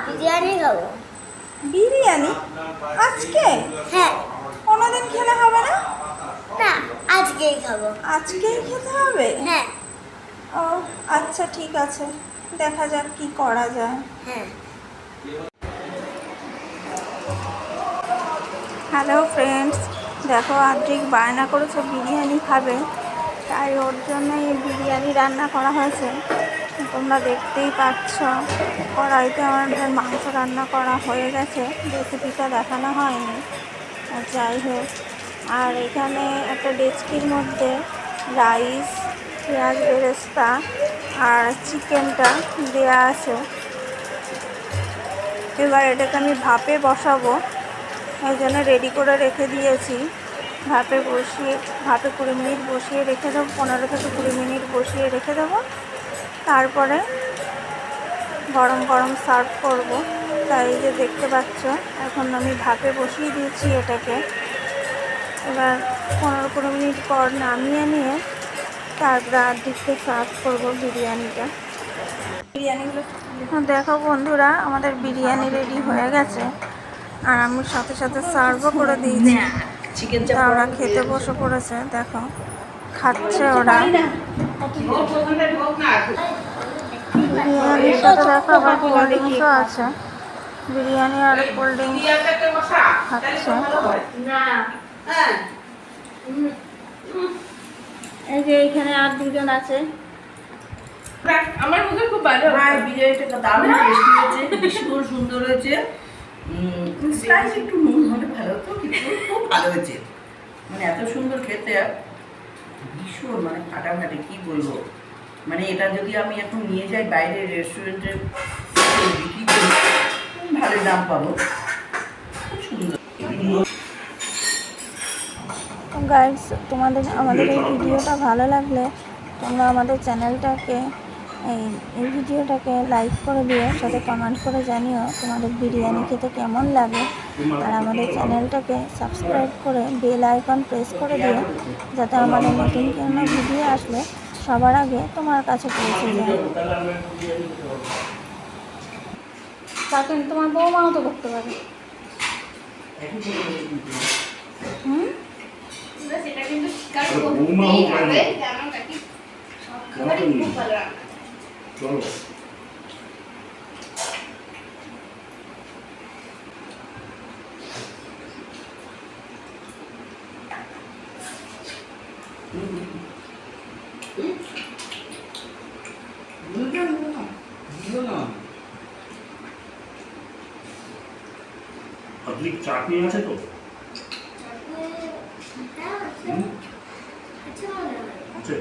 বিরিয়ানি খাবো। বিরিয়ানি আজকে? হ্যাঁ। কোনোদিন খেলে হবে না? না, আজকেই খাবো। আজকেই খেতে হবে? হ্যাঁ। ও আচ্ছা, ঠিক আছে, দেখা যাক কি করা যায়। হ্যাঁ। হ্যালো ফ্রেন্ডস, দেখো আদ্রিক বায়না করেছে বিরিয়ানি খাবে, তাই ওর জন্য এই বিরিয়ানি রান্না করা হয়েছে। তোমরা দেখতেই পাচ্ছ কড়াইতে আমাদের মাংস রান্না করা হয়ে গেছে, রেসিপিটা দেখানো হয়নি। আর যাই হোক, আর এখানে একটা ডেচকির মধ্যে রাইস, পেঁয়াজ বেরেস্তা আর চিকেনটা দেয়া আছে। এবার এটাকে আমি ভাপে বসাবো, এই জন্য রেডি করে রেখে দিয়েছি। ভাপে 20 মিনিট বসিয়ে রেখে দেবো, 15 থেকে 20 মিনিট বসিয়ে রেখে দেবো। তারপরে গরম গরম সার্ভ করব। তাই যে দেখতে পাচ্ছ এখন আমি ভাপে বসিয়ে দিয়েছি এটাকে। এবার 15-20 মিনিট পর নামিয়ে নিয়ে তারপরে আর্ধেকটা সার্ভ করবো বিরিয়ানিটা। দেখো বন্ধুরা, আমাদের বিরিয়ানি রেডি হয়ে গেছে, আর আমি সাথে সাথে সার্ভও করে দিয়েছি। ওরা খেতে বসে পড়েছে, দেখো খাচ্ছে ওরা। বিরিয়ানির সাথে দেখো আবার কোল্ড ড্রিঙ্কসও আছে। বিরিয়ানি আর কোল্ড ড্রিঙ্কস খাচ্ছে। এই যে এইখানে আর দুজন আছে। আমার মুখে খুব ভালো হয়, বিরিয়ানিটা দারুণ টেস্টি হয়েছে, ভীষণ সুন্দর হয়েছে। স্লাইস একটু নুন হলে ভালো হতো, কিন্তু খুব ভালো হয়েছে। মানে এত সুন্দর খেতে, ভীষণ মানে ফাটাফাটি, কি বলবো। মানে এটা যদি আমি এখন নিয়ে যাই বাইরে রেস্টুরেন্টে বিক্রি করি, ভালো দাম পাবো। খুব সুন্দর। গাইস, আমাদের এই ভিডিওটা ভালো লাগলে তোমরা আমাদের চ্যানেলটাকে এই ভিডিওটাকে লাইক করে দিও, সাথে কমেন্ট করে জানিও তোমাদের বিরিয়ানি খেতে কেমন লাগে। আর আমাদের চ্যানেলটাকে সাবস্ক্রাইব করে বেল আইকন প্রেস করে দিও, যাতে আমাদের নতুন কোনো ভিডিও আসলে সবার আগে তোমার কাছে পৌঁছে যায়। তাকে তোমার বৌমাও তো করতে পারে। সেটা কিন্তু স্বীকার করতেই হবে, কেন নাকি সবসময় খুব ভালো রান্না। চলো আদ্রিক চাটনি আছে তো? আছে।